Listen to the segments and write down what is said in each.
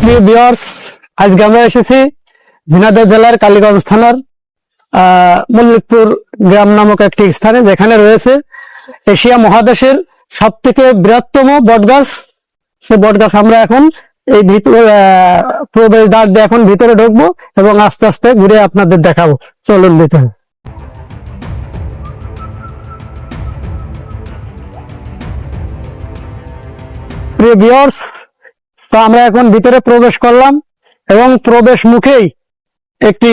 প্রিয় ভিউয়ার্স, আজকে আমরা এসেছি ঝিনাইদহ জেলার কালীগঞ্জ থানার মল্লিকপুর গ্রাম নামক একটি স্থানে, যেখানে রয়েছে এশিয়া মহাদেশের সব থেকে বৃহত্তম বটগাছ। সে বটগাছ আমরা এখন এই প্রবেশদ্বার দিয়ে এখন ভিতরে ঢুকবো এবং আস্তে আস্তে ঘুরে আপনাদের দেখাবো। চলুন ভিতরে। প্রিয় ভিউয়ার্স, তো আমরা এখন ভিতরে প্রবেশ করলাম এবং প্রবেশ মুখেই একটি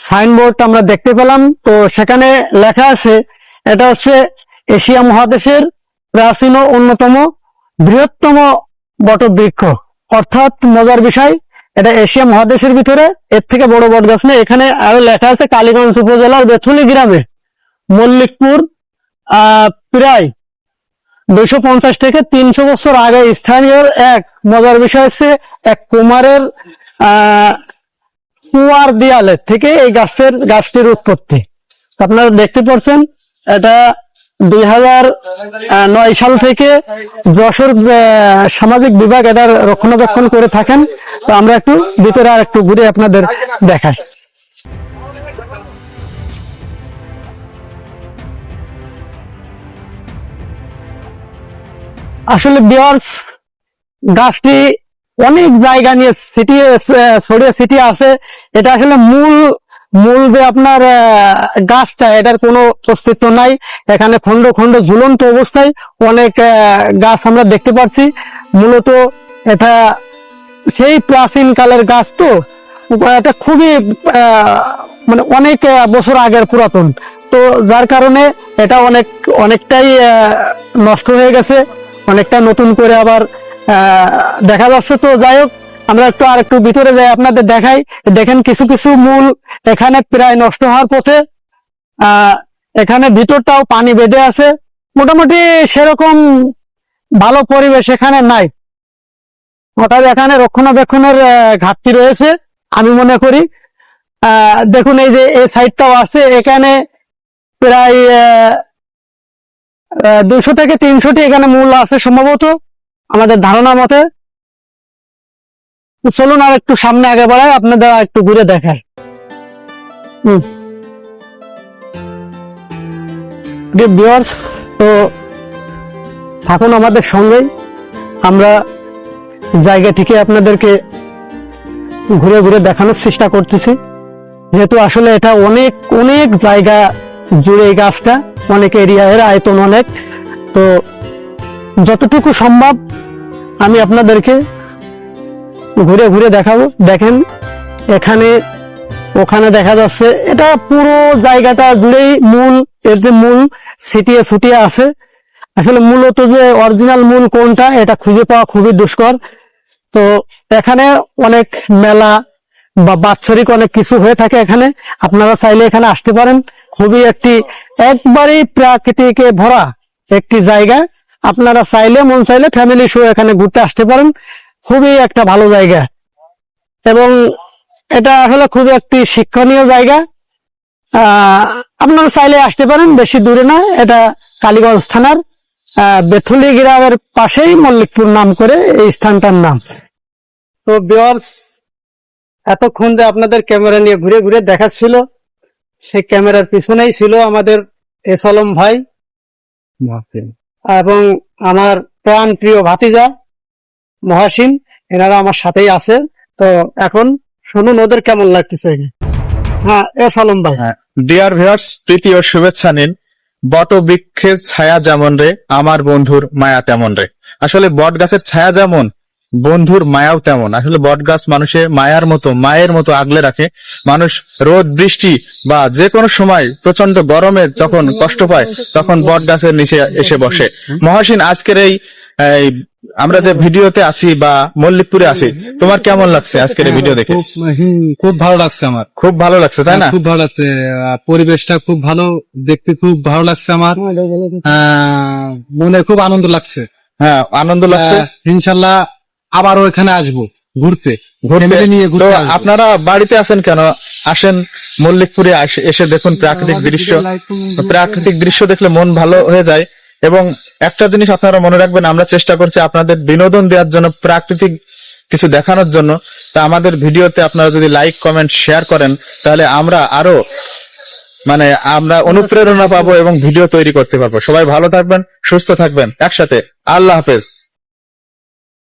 সাইনবোর্ড আমরা দেখতে পেলাম। তো সেখানে লেখা আছে, এটা হচ্ছে এশিয়া মহাদেশের প্রাচীন ও অন্যতম বৃহত্তম বটবৃক্ষ। অর্থাৎ মজার বিষয়, এটা এশিয়া মহাদেশের ভিতরে এর থেকে বড় বটগাছ নেই। এখানে আরো লেখা আছে কালীগঞ্জ উপজেলার বেথুলি গ্রামে মল্লিকপুর প্রায় 250 থেকে 300 বছর আগে স্থানীয় এক মজার বিষয় হচ্ছে এক কুমারের কুয়ার দেয়ালে থেকে এই গাছটির উৎপত্তি। আপনারা দেখতে পাচ্ছেন, এটা 2009 সাল থেকে যশোর সামাজিক বিভাগ এটার রক্ষণাবেক্ষণ করে থাকেন। তো আমরা একটু ভিতরে আর একটু ঘুরে আপনাদের দেখাই। আসলে ভিউয়ার্স, গাছটি অনেক জায়গা নিয়ে ছড়িয়ে ছিটিয়ে আছে। এটা আসলে মূল যে আপনার গাছটা, এটার কোনো অস্তিত্ব নাই। এখানে খন্ড খন্ড ঝুলন্ত অবস্থায় অনেক গাছ আমরা দেখতে পাচ্ছি। মূলত এটা সেই প্রাচীন কালের গাছ, তো এটা খুবই মানে অনেক বছর আগের পুরাতন। তো যার কারণে এটা অনেকটাই নষ্ট হয়ে গেছে, অনেকটা নতুন করে আবার দেখা যাচ্ছে। তো যাই হোক, আমরা আর একটু ভিতরে যাই, আপনাদের দেখাই। দেখেন কিছু কিছু মূল এখানে প্রায় নষ্ট হওয়ার পথে। এখানে ভিতরটাও পানি বেঁধে আছে। মোটামুটি সেরকম ভালো পরিবেশ এখানে নাই, অর্থাৎ এখানে রক্ষণাবেক্ষণের ঘাটতি রয়েছে আমি মনে করি। দেখুন, এই যে এই সাইডটাও আছে, এখানে প্রায় 200 থেকে 300টি এখানে মূল আছে সম্ভবত, আমাদের ধারণা মতে। চলুন আর একটু সামনে আগে বাড়াই, আপনাদের একটু ঘুরে দেখায়। ভিউয়ার্স, তো থাকুন আমাদের সঙ্গেই, আমরা জায়গাটিকে আপনাদেরকে ঘুরে ঘুরে দেখানোর চেষ্টা করতেছি। যেহেতু আসলে এটা অনেক জায়গা জুড়ে এই গাছটা, অনেক এরিয়া, এর আয়তন অনেক। তো যতটুকু সম্ভব আমি আপনাদেরকে ঘুরে ঘুরে দেখাবো। দেখেন, ওখানে দেখা যাচ্ছে, এটা পুরো জায়গাটা জুড়েই এর যে মূল ছিটিয়ে আছে। আসলে মূলত যে অরিজিনাল মূল কোনটা, এটা খুঁজে পাওয়া খুবই দুষ্কর। তো এখানে অনেক মেলা বা বাৎসরিক অনেক কিছু হয়ে থাকে এখানে। আপনারা চাইলে এখানে আসতে পারেন। খুবই একবারেই প্রাকৃতিকে ভরা একটি জায়গা। আপনারা মন চাইলে ফ্যামিলি সহ এখানে ঘুরতে আসতে পারেন। খুবই একটা ভালো জায়গা এবং এটা আসলে খুবই একটি শিক্ষণীয় জায়গা। আপনারা চাইলে আসতে পারেন, বেশি দূরে না। এটা কালীগঞ্জ থানার বেথুলি গ্রামের পাশেই মল্লিকপুর নাম করে এই স্থানটার নাম। তো ভিউয়ার্স, এতক্ষণ যে আপনাদের ক্যামেরা নিয়ে ঘুরে ঘুরে দেখাচ্ছিল, সেই ক্যামেরার পিছনেই ছিল আমাদের এস আলম ভাই এবং আমার প্রাণ প্রিয় ভাতিজা মহাসিন, এনারা আমার সাথেই আছে। তো এখন শুনুন ওদের কেমন লাগতেছে। হ্যাঁ, এস আলম ভাই। ডিয়ার ভিউয়ার্স, প্রীতি ও শুভেচ্ছা নিন। বটবৃক্ষের ছায়া যেমন রে, আমার বন্ধুর মায়া তেমন রে। আসলে বট গাছের ছায়া যেমন, বন্ধুর মায়াও তেমন। আসলে বট গাছ মানুষের মায়ের মতো আগলে রাখে। মানুষ রোদ বৃষ্টি বা যে কোনো সময় প্রচন্ড গরমে যখন কষ্ট পায়, তখন বট গাছের নিচে এসে বসে। মহাসিন, আজকের এই আমরা যে ভিডিওতে আছি বা মল্লিকপুরে আছি, তোমার কেমন লাগছে আজকের এই ভিডিও দেখে? খুব ভালো লাগছে আমার। খুব ভালো লাগছে, তাই না? খুব ভালো লাগছে, পরিবেশটা খুব ভালো, দেখতে খুব ভালো লাগছে আমার। মনে খুব আনন্দ লাগছে। হ্যাঁ, আনন্দ লাগছে। ইনশাল্লাহ আবারও এখানে আসবো ঘুরতে, নিয়ে ঘুরতে। আপনারা বাড়িতে আছেন কেন? আসেন মল্লিকপুরে, এসে দেখুন প্রাকৃতিক দৃশ্য দেখলে মন ভালো হয়ে যায়। এবং একটা জিনিস আপনারা মনে রাখবেন, আমরা চেষ্টা করছি আপনাদের বিনোদন দেওয়ার জন্য, প্রাকৃতিক কিছু দেখানোর জন্য। তা আমাদের ভিডিওতে আপনারা যদি লাইক কমেন্ট শেয়ার করেন তাহলে আমরা আরো আমরা অনুপ্রেরণা পাবো এবং ভিডিও তৈরি করতে পারবো। সবাই ভালো থাকবেন, সুস্থ থাকবেন, একসাথে আল্লাহ হাফেজ।